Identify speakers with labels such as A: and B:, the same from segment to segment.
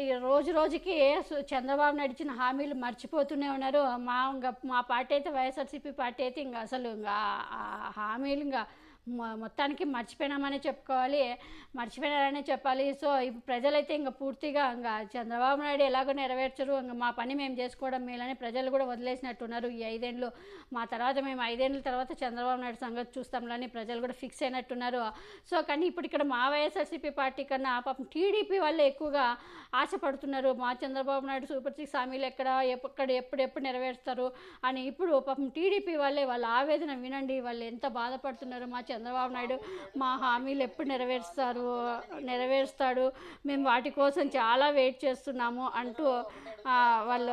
A: ఈ రోజు రోజుకి చంద్రబాబు నాయుడు ఇచ్చిన హామీలు మర్చిపోతూనే ఉన్నారు. మా పార్టీ అయితే వైఎస్ఆర్సీపీ పార్టీ అయితే ఇంకా అసలు ఇంకా ఆ హామీలు ఇంకా మొత్తానికి మర్చిపోయినామని చెప్పుకోవాలి, మర్చిపోయినారనే చెప్పాలి. సో ఇప్పుడు ప్రజలైతే ఇంకా పూర్తిగా ఇంకా చంద్రబాబు నాయుడు ఎలాగో నెరవేర్చరు, ఇంకా మా పని మేము చేసుకోవడం మేలని ప్రజలు కూడా వదిలేసినట్టున్నారు. ఈ 5 ఏళ్ళు మా తర్వాత మేము 5 ఏళ్ళ తర్వాత చంద్రబాబు నాయుడు సంగతి చూస్తాంలని ప్రజలు కూడా ఫిక్స్ అయినట్టున్నారు. సో కానీ ఇప్పుడు ఇక్కడ మా వైఎస్ఆర్సీపీ పార్టీ కన్నా పాపం టీడీపీ వాళ్ళే ఎక్కువగా ఆశపడుతున్నారు. మా చంద్రబాబు నాయుడు సూపర్ 6 హామీలు ఎప్పుడు నెరవేరుస్తారు అని. ఇప్పుడు పాపం టీడీపీ వాళ్ళే వాళ్ళ ఆవేదన వినండి, వాళ్ళు ఎంత బాధపడుతున్నారు. మా చంద్రబాబు నాయుడు మా హామీలు ఎప్పుడు నెరవేరుస్తాడు, మేము వాటి కోసం చాలా వెయిట్ చేస్తున్నాము అంటూ వాళ్ళు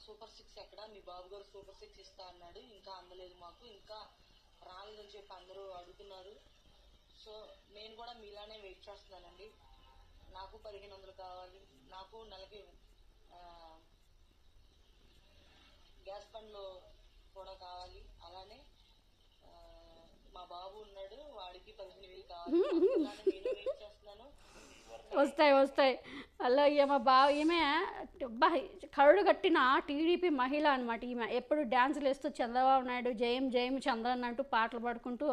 B: సూపర్ 6 ఎక్కడ, మీ బాబు గారు సూపర్ 6 ఇస్తా అన్నాడు, ఇంకా అందలేదు, మాకు ఇంకా రాలేదని చెప్పి అందరూ అడుగుతున్నారు. సో నేను కూడా మీలానే వెయిట్ చేస్తున్నానండి. నాకు 1500 కావాలి, నాకు నెలకి గ్యాస్ బండ్లో కూడా కావాలి. అలానే మా బాబు ఉన్నాడు, వాడికి 15,000 కావాలి. నేను వెయిట్ చేస్తున్నాను.
A: వస్తాయి అలా ఈమె కరుడు కట్టిన టీడీపీ మహిళ అనమాట. ఈమె ఎప్పుడు డ్యాన్సులు వేస్తూ చంద్రబాబు నాయుడు జయం జయం చంద్రన్ అంటూ పాటలు పాడుకుంటూ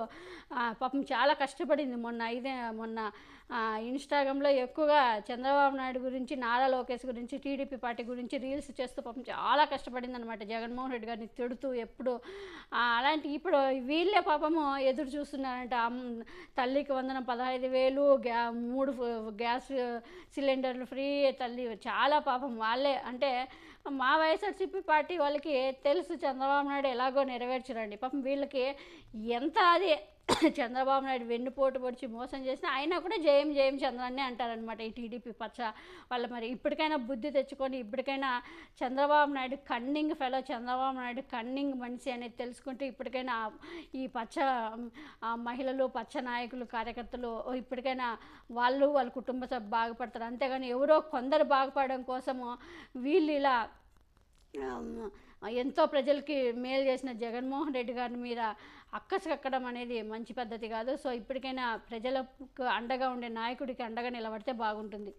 A: పాపం చాలా కష్టపడింది. మొన్న ఇన్స్టాగ్రామ్లో ఎక్కువగా చంద్రబాబు నాయుడు గురించి, నారా లోకేష్ గురించి, టీడీపీ పార్టీ గురించి రీల్స్ చేస్తూ పాపం చాలా కష్టపడింది అనమాట. జగన్మోహన్ రెడ్డి గారిని తిడుతూ ఎప్పుడు. అలాంటి ఇప్పుడు వీళ్ళే పాపము ఎదురు చూస్తున్నారంట. తల్లికి వందనం 15,000, 3 గ్యాస్ సిలిండర్లు ఫ్రీ, తల్లి చాలా పాపం వాళ్ళే. అంటే మా వైఎస్ఆర్సీపీ పార్టీ వాళ్ళకి తెలుసు చంద్రబాబు నాయుడు ఎలాగో నెరవేర్చరండి. పాపం వీళ్ళకి ఎంత అది చంద్రబాబు నాయుడు వెన్నుపోటు పొడిచి మోసం చేసినా అయినా కూడా జయం జయం చంద్రాన్ని అంటారనమాట ఈ టీడీపీ పచ్చ వాళ్ళు. మరి ఇప్పటికైనా బుద్ధి తెచ్చుకొని ఇప్పటికైనా Chandrababu Naidu cunning fellow, Chandrababu Naidu cunning మనిషి అనేది తెలుసుకుంటూ ఇప్పటికైనా ఈ పచ్చ మహిళలు, పచ్చ నాయకులు, కార్యకర్తలు ఇప్పటికైనా వాళ్ళ కుటుంబ సభ్యులు బాగుపడతారు. అంతేగాని ఎవరో కొందరు బాగుపడడం కోసము వీళ్ళు ఇలా ఎంతో ప్రజలకి మేలు చేసిన జగన్మోహన్ రెడ్డి గారి మీద అక్కసు కక్కడం అనేది మంచి పద్ధతి కాదు. సో ఇప్పటికైనా ప్రజలకు అండగా ఉండే నాయకుడికి అండగా నిలబడితే బాగుంటుంది.